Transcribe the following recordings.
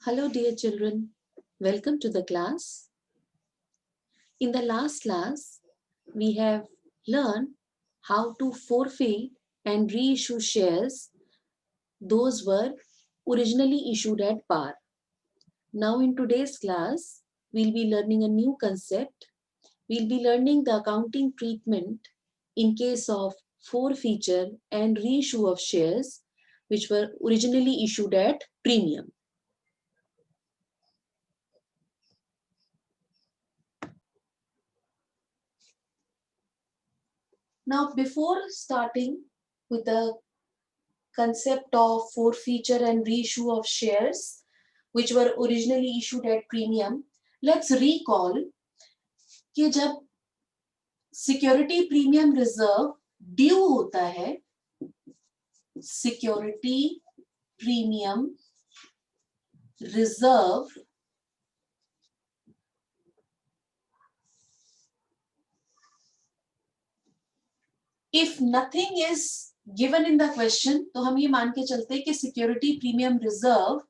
Hello, dear children. Welcome to the class. In the last class, we have learned how to forfeit and reissue shares. Those were originally issued at par. Now, in today's class, we'll be learning a new concept. We'll be learning the accounting treatment in case of forfeiture and reissue of shares which were originally issued at premium. Now, before starting with the concept of forfeiture and reissue of shares, which were originally issued at premium, let's recall कि जब security premium reserve due होता है, security premium reserve if nothing is given in the question, तो हम ये मान के चलते हैं कि सिक्योरिटी प्रीमियम रिजर्व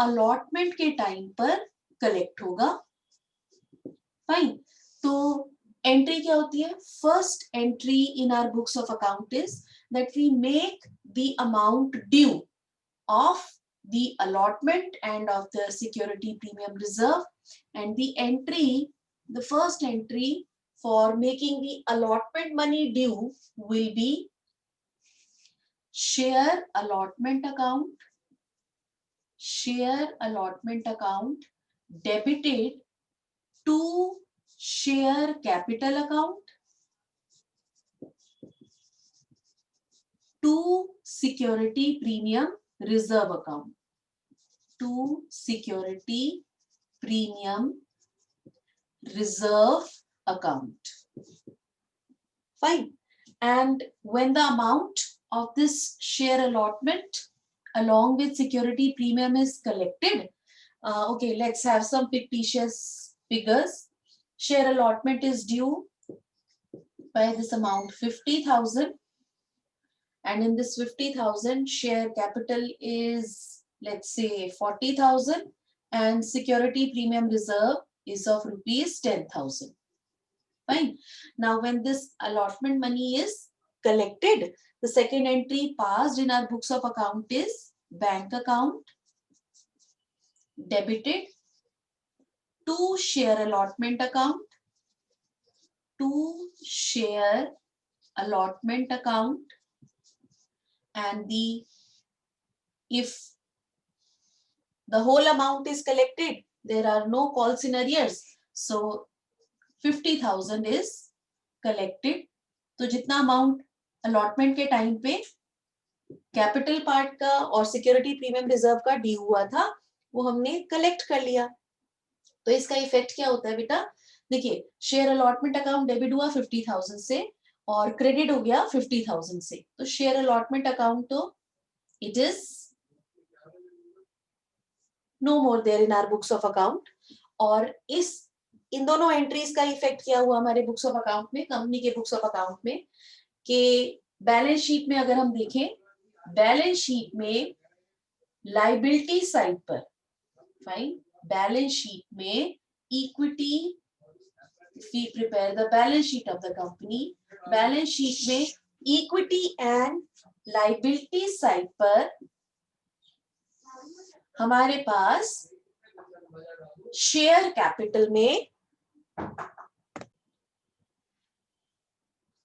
अलॉटमेंट के टाइम पर कलेक्ट होगा. फाइन. तो एंट्री क्या होती है? First entry in our books of account is that we make the amount due of the allotment and of the security premium reserve, and the first entry for making the allotment money due will be share allotment account debited to share capital account to security premium reserve account Fine. And when the amount of this share allotment along with security premium is collected, okay, let's have some fictitious figures. Share allotment is due by this amount 50,000, and in this 50,000 share capital is, let's say, 40,000, and security premium reserve is of rupees 10,000. Fine. Now, when this allotment money is collected, the second entry passed in our books of account is bank account debited to share allotment account and if the whole amount is collected, there are no calls in arrears, so 50,000 is collected. तो जितना amount allotment के time पे capital part का और security premium reserve का due हुआ था, वो हमने कलेक्ट कर लिया. तो इसका इफेक्ट क्या होता है बेटा? देखिए, शेयर अलॉटमेंट अकाउंट डेबिट हुआ 50,000 से और क्रेडिट हो गया 50,000 से. तो शेयर अलॉटमेंट अकाउंट तो it is no more there in our books of account. और इन दोनों एंट्रीज का इफेक्ट क्या हुआ हमारे बुक्स ऑफ अकाउंट में, कंपनी के बुक्स ऑफ अकाउंट में, कि बैलेंस शीट में अगर हम देखें, बैलेंस शीट में लायबिलिटी साइड पर, फाइन, बैलेंस शीट में equity, we prepare the balance sheet of the company, balance sheet में इक्विटी एंड लायबिलिटी साइड पर हमारे पास शेयर कैपिटल में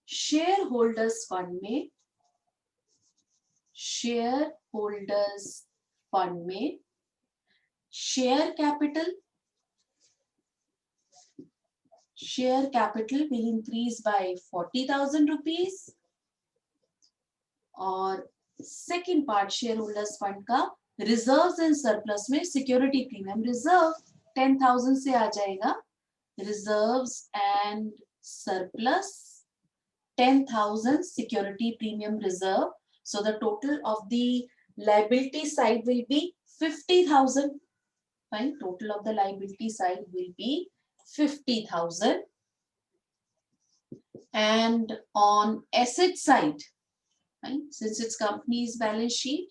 शेयर होल्डर्स फंड में share capital will increase by 40,000 rupees, और second part share holders fund का reserves and surplus में security premium reserve 10,000 से आ जाएगा. Reserves and surplus 10,000 security premium reserve. So the total of the liability side will be 50,000. Fine. Total of the liability side will be 50,000. And on asset side, fine, since it's company's balance sheet,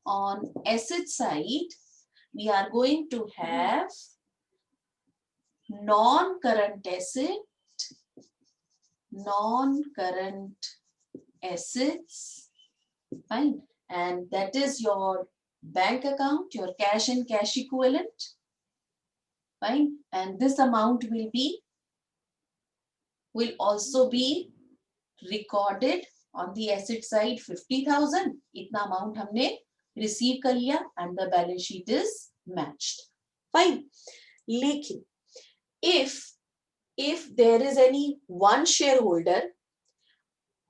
on asset side, we are going to have non-current assets, fine, and that is your bank account, your cash and cash equivalent, fine, and this amount will also be recorded on the asset side 50,000. Itna amount हमने receive कर लिया and the balance sheet is matched. Fine. लेकिन if there is any one shareholder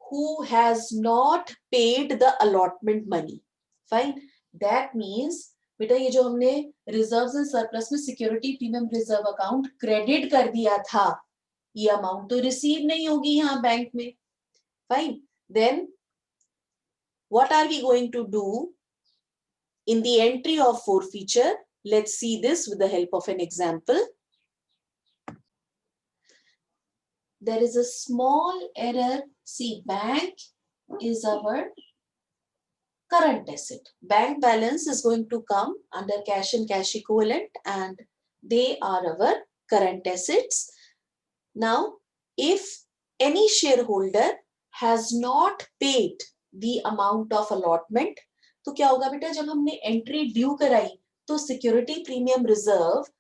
who has not paid the allotment money, fine, that means बेटा ये जो हमने reserves and surplus में security premium reserve account credit कर दिया था, ये amount तो receive नहीं होगी यहाँ बैंक में. Fine. Then what are we going to do in the entry of forfeiture? Let's see this with the help of an example. There is a small error. See, bank is our current asset. Bank balance is going to come under cash and cash equivalent, and they are our current assets. Now, if any shareholder has not paid the amount of allotment, तो क्या होगा बेटा, जब हमने entry due कराई तो security premium reserves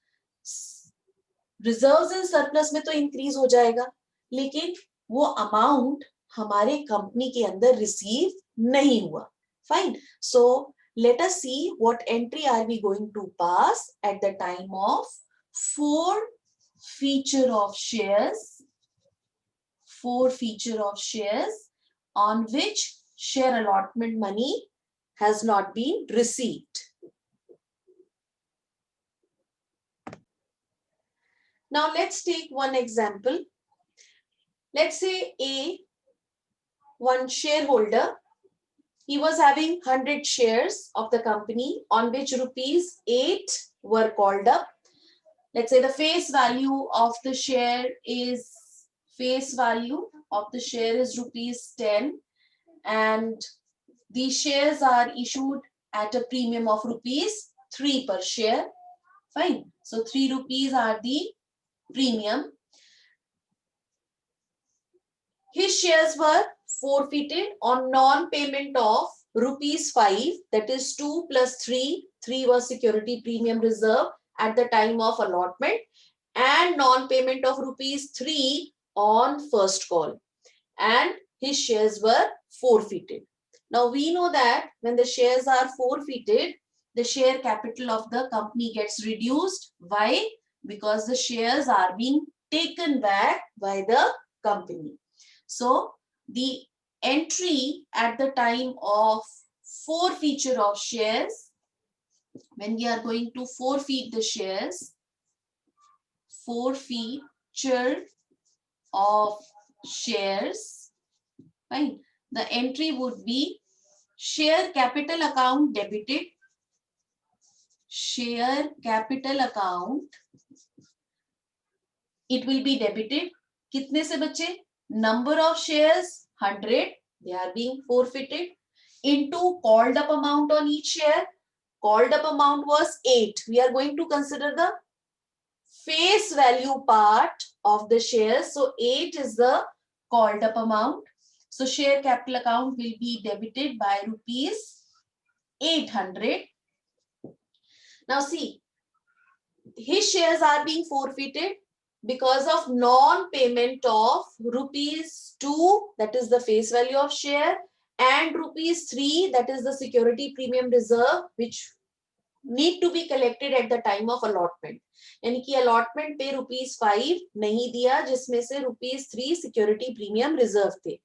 and surplus में तो इंक्रीज हो जाएगा, लेकिन वो अमाउंट हमारे कंपनी के अंदर रिसीव नहीं हुआ. Fine. So let us see what entry are we going to pass at the time of forfeiture of shares on which share allotment money has not been received. Now let's take one example. Let's say one shareholder, he was having 100 shares of the company on which rupees 8 were called up. Let's say the face value of the share is rupees 10, and these shares are issued at a premium of rupees 3 per share. Fine. So 3 rupees are the premium. His shares were forfeited on non-payment of rupees 5, that is 2 plus 3. 3 was security premium reserve at the time of allotment, and non-payment of rupees 3 on first call, and his shares were forfeited. Now we know that when the shares are forfeited, the share capital of the company gets reduced. Why? Because the shares are being taken back by the company. So the entry at the time of forfeiture of shares, when we are going to forfeit the shares, forfeiture of shares, fine, the entry would be share capital account debited, share capital account, it will be debited. कितने से बचे? Number of shares 100, they are being forfeited, into called up amount on each share. Called up amount was 8. We are going to consider the face value part of the shares. So 8 is the called up amount. So share capital account will be debited by rupees 800. Now see, his shares are being forfeited because of non-payment of rupees 2, that is the face value of share, and rupees 3, that is the security premium reserve, which need to be collected at the time of allotment. यानी कि allotment पे rupees 5 नहीं दिया, जिसमें से rupees 3 security premium reserve थे.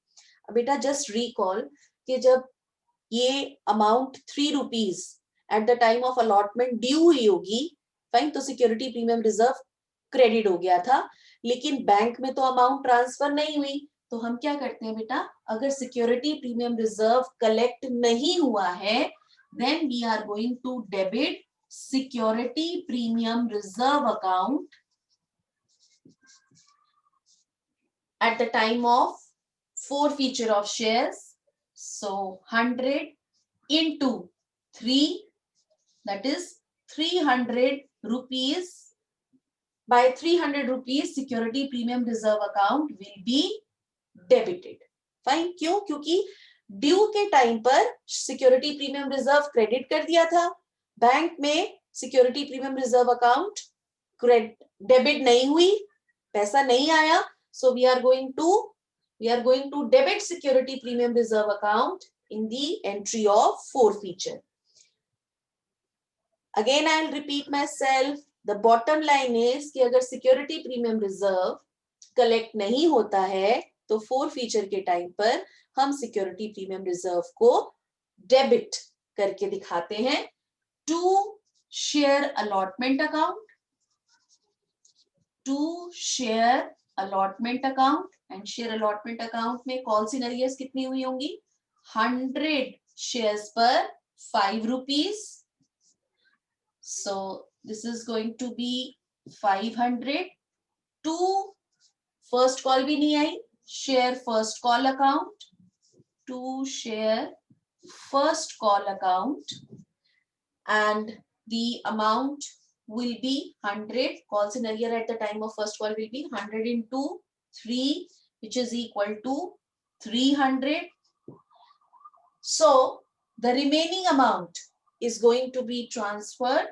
अब बेटा just recall कि जब ये amount 3 rupees at the time of allotment due हुई होगी, fine, तो security premium reserve credit हो गया था, लेकिन बैंक में तो amount transfer नहीं हुई. तो हम क्या करते हैं बेटा, अगर security premium reserve collect नहीं हुआ है, then we are going to debit security premium reserve account at the time of forfeiture of shares. So 100 into 3, that is 300 rupees. By 300 rupees, security premium reserve account will be debited. Fine, क्यों? क्योंकि due के time पर security premium reserve credit कर दिया था, bank में security premium reserve account debit नहीं हुई, पैसा नहीं आया, so we are going to debit security premium reserve account in the entry of forfeiture. Again I'll repeat myself, the bottom line is कि अगर सिक्योरिटी प्रीमियम रिजर्व कलेक्ट नहीं होता है तो forfeiture के टाइम पर हम सिक्योरिटी प्रीमियम रिजर्व को डेबिट करके दिखाते हैं to share allotment account, and share allotment account में कॉल सिनेरियोस कितनी हुई होंगी? 100 शेयर्स पर 5 rupees. So this is going to be 500. To first call भी नहीं आई, share first call account, to share first call account, and the amount will be 100. Call scenario at the time of first call will be 100 into 3, which is equal to 300. So the remaining amount is going to be transferred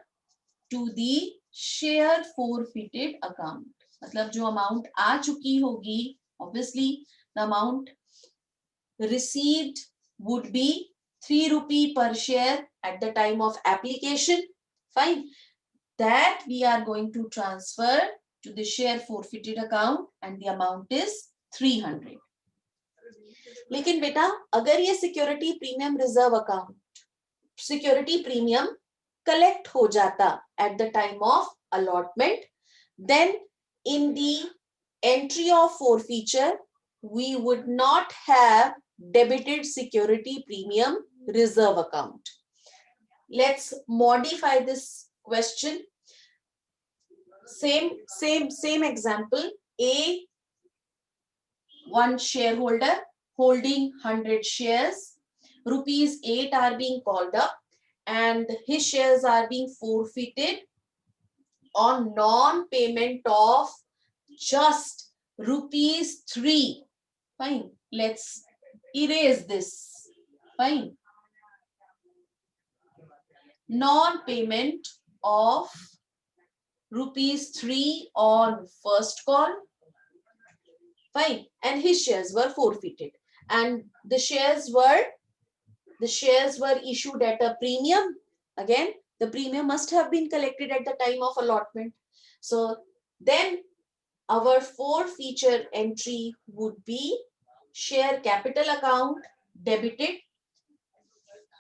to the share forfeited account. मतलब जो amount आ चुकी होगी, obviously the amount received would be 3 rupee per share at the time of application. Fine. That we are going to transfer to the share forfeited account and the amount is 300. लेकिन बेटा अगर ये security premium reserve account security premium collect हो जाता at the time of allotment, then in the entry of forfeiture we would not have debited security premium reserve account. Let's modify this question. Same example. A, one shareholder holding 100 shares, rupees 8 are being called up and his shares are being forfeited on non-payment of just rupees 3. Fine. Let's erase this. Fine. Non-payment of rupees 3 on first call. Fine. And his shares were forfeited. And the shares were issued at a premium. Again, the premium must have been collected at the time of allotment. So then our forfeiture entry would be share capital account debited.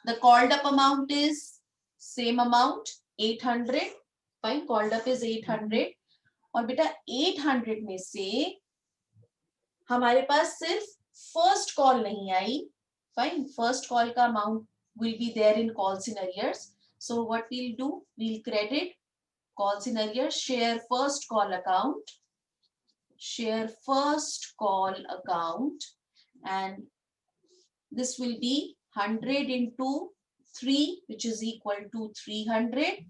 The called up amount is same amount 800. Fine, called up is 800. और बेटा 800 में से हमारे पास सिर्फ first call नहीं आई. Fine, first call का amount will be there in call scenarios. So what we'll do, we'll credit call scenario share first call account, and this will be 100 into 3, which is equal to 300.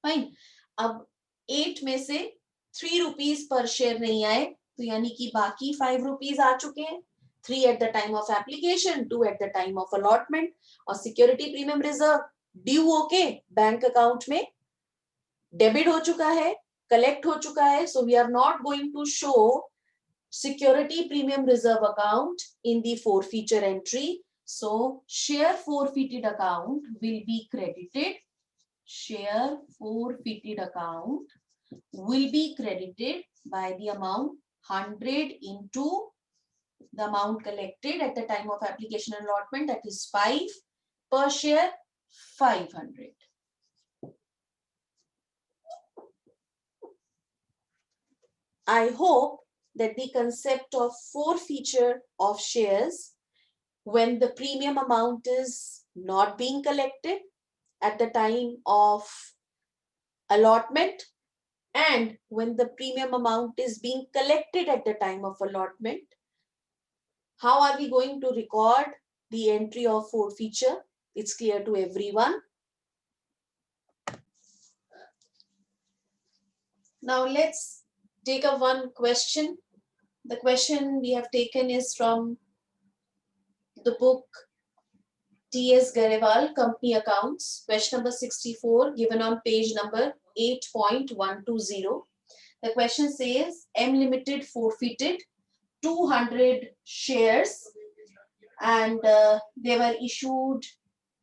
Fine. अब 8 में से 3 rupees per share नहीं आए, तो यानी कि बाकी 5 rupees आ चुके हैं. 3 at the time of application, 2 at the time of allotment, और security premium reserve ड्यू होके बैंक अकाउंट में डेबिट हो चुका है, कलेक्ट हो चुका है. So we are not going to show security premium reserve account in the forfeiture entry. So share forfeited account will be credited. Share forfeited account will be credited by the amount 100 into the amount collected at the time of application and allotment, that is 5 per share, 500. I hope that the concept of forfeiture of shares when the premium amount is not being collected at the time of allotment and when the premium amount is being collected at the time of allotment, how are we going to record the entry of forfeiture? It's clear to everyone. Now let's take up one question. The question we have taken is from the book T.S. Garewal, Company Accounts, question number 64, given on page number 8.120. The question says, M Limited forfeited 200 shares and they were issued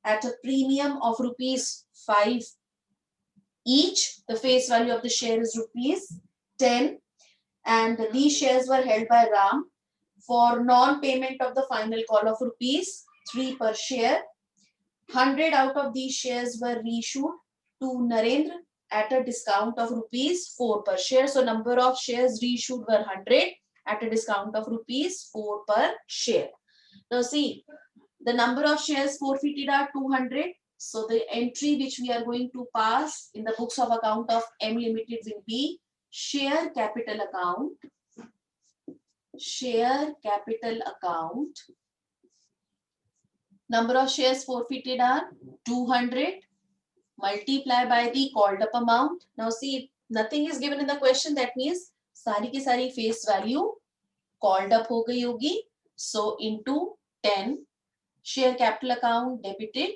at a premium of rupees 5 each. The face value of the share is rupees 10 and these shares were held by Ram for non-payment of the final call of rupees 3 per share. 100 out of these shares were reissued to Narendra at a discount of rupees 4 per share. So number of shares reissued were 100 at a discount of rupees 4 per share. Now see, the number of shares forfeited are 200. So the entry which we are going to pass in the books of account of M Limited will be share capital account. Share capital account. Number of shares forfeited are 200. Multiply by the called up amount. Now see, nothing is given in the question. That means सारी की सारी face value called up हो गई होगी. So into 10. Share capital account debited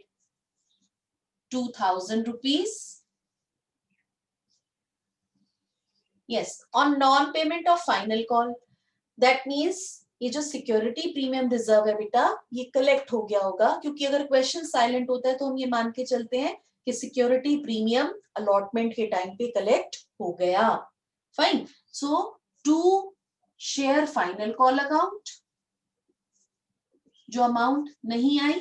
2,000 rupees. Yes, on non-payment of final call. That means ये जो security premium reserve है बेटा ये कलेक्ट हो गया होगा क्योंकि अगर क्वेश्चन साइलेंट होता है तो हम ये मान के चलते हैं कि सिक्योरिटी प्रीमियम अलॉटमेंट के टाइम पे कलेक्ट हो गया. Fine. So to share final call account जो अमाउंट नहीं आई.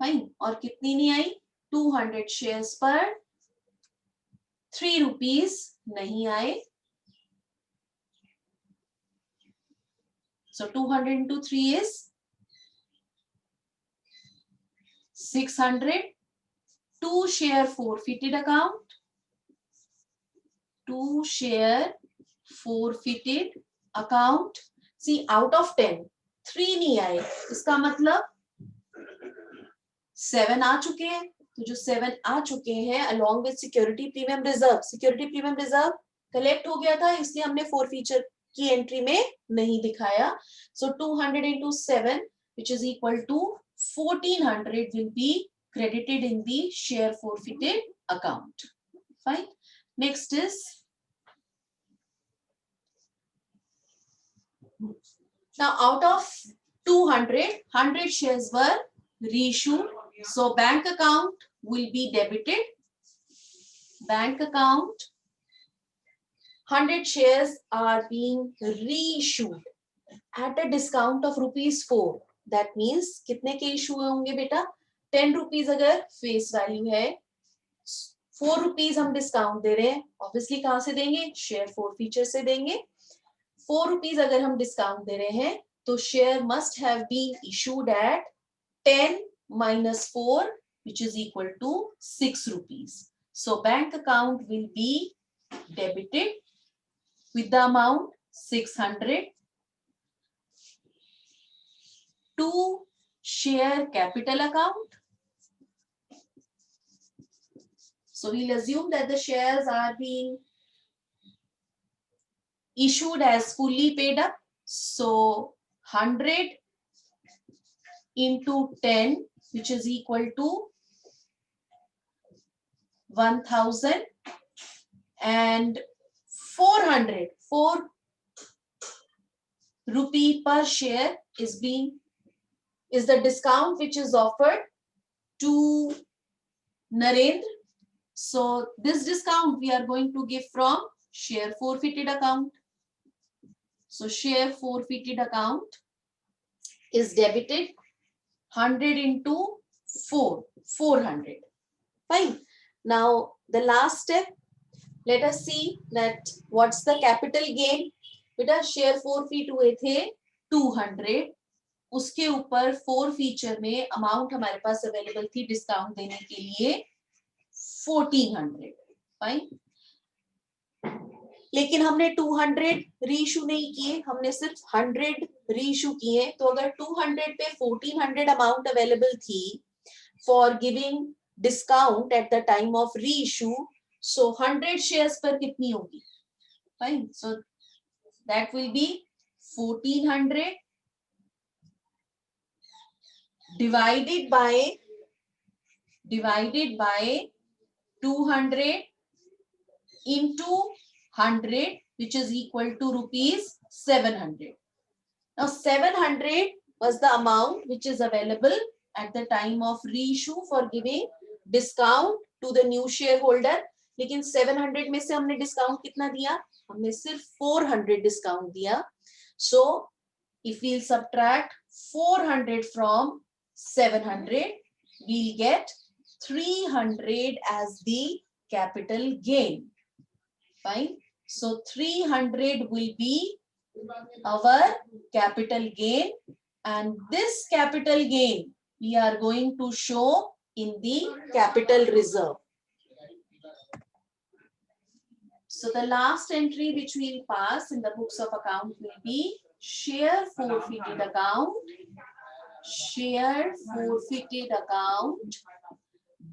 फाइन. और कितनी नहीं आई? 200 शेयर्स पर 3 रुपीज नहीं आए. So 200 into 3 is 600. 2 share forfeited account. 2 share forfeited account. See, out of 10, 3 नहीं आए. इसका मतलब 7 आ चुके हैं. तो जो 7 आ चुके हैं along with security premium reserve. Security premium reserve collect हो गया था इसलिए हमने forfeiture की एंट्री में नहीं दिखाया. So 200 into 7 which is equal to 1400 will be credited in the share forfeited account. Fine. Next is now out of 200, 100 shares were reissued. So bank account will be debited. Bank account 100 shares are being reissued at a discount of rupees 4. That means कितने के issue होंगे बेटा? 10 rupees अगर face value है, 4 rupees हम discount दे रहे हैं. Obviously कहां से देंगे? शेयर फोर फीचर से देंगे. 4 रुपीज अगर हम डिस्काउंट दे रहे हैं तो share must have been issued at 10 minus 4 which is equal to 6 rupees. So bank account will be debited with the amount 600 to share capital account. So we'll assume that the shares are being issued as fully paid up. So 100 into 10 which is equal to 1000 and 4 rupee per share is the discount which is offered to Narendra. So this discount we are going to give from share forfeited account. So share forfeited account is debited 100 into 4, 400. Fine. Now the last step, let us see that what's the capital gain. बेटा share forfeit हुए थे 200. उसके ऊपर 4 feature में amount हमारे पास available थी discount देने के लिए 1400. फाइन. लेकिन हमने 200 रीइशू नहीं किए, हमने सिर्फ 100 रीइशू किए. तो अगर 200 पे 1400 अमाउंट अवेलेबल थी for giving discount at the time of reissue, So 100 shares पर कितनी होगी? Fine. So that will be 1400 divided by 200 into 100, which is equal to rupees 700. Now 700 was the amount which is available at the time of reissue for giving discount to the new shareholder. लेकिन 700 में से हमने discount कितना दिया? हमने सिर्फ 400 discount दिया. So if we'll subtract 400 from 700, we'll get 300 as the capital gain. Fine. So 300 will be our capital gain, and this capital gain we are going to show in the capital reserve. So the last entry which we will pass in the books of account will be share forfeited account, share forfeited account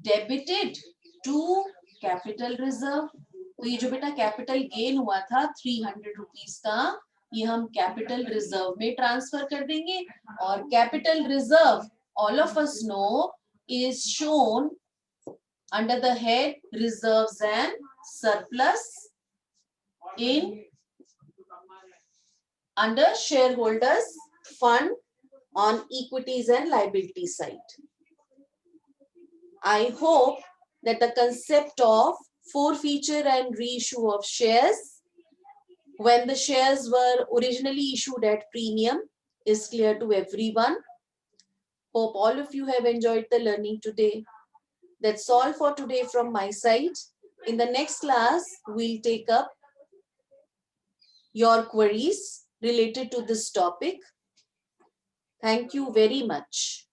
debited to capital reserve. तो ये जो बेटा capital gain हुआ था 300 rupees का, ये हम capital reserve में ट्रांसफर कर देंगे. और capital reserve all of us know is shown under the head reserves and surplus in under shareholders fund on equities and liability side. I hope that the concept of forfeiture and reissue of shares when the shares were originally issued at premium is clear to everyone. Hope all of you have enjoyed the learning today. That's all for today from my side. In the next class, we'll take up your queries related to this topic. Thank you very much.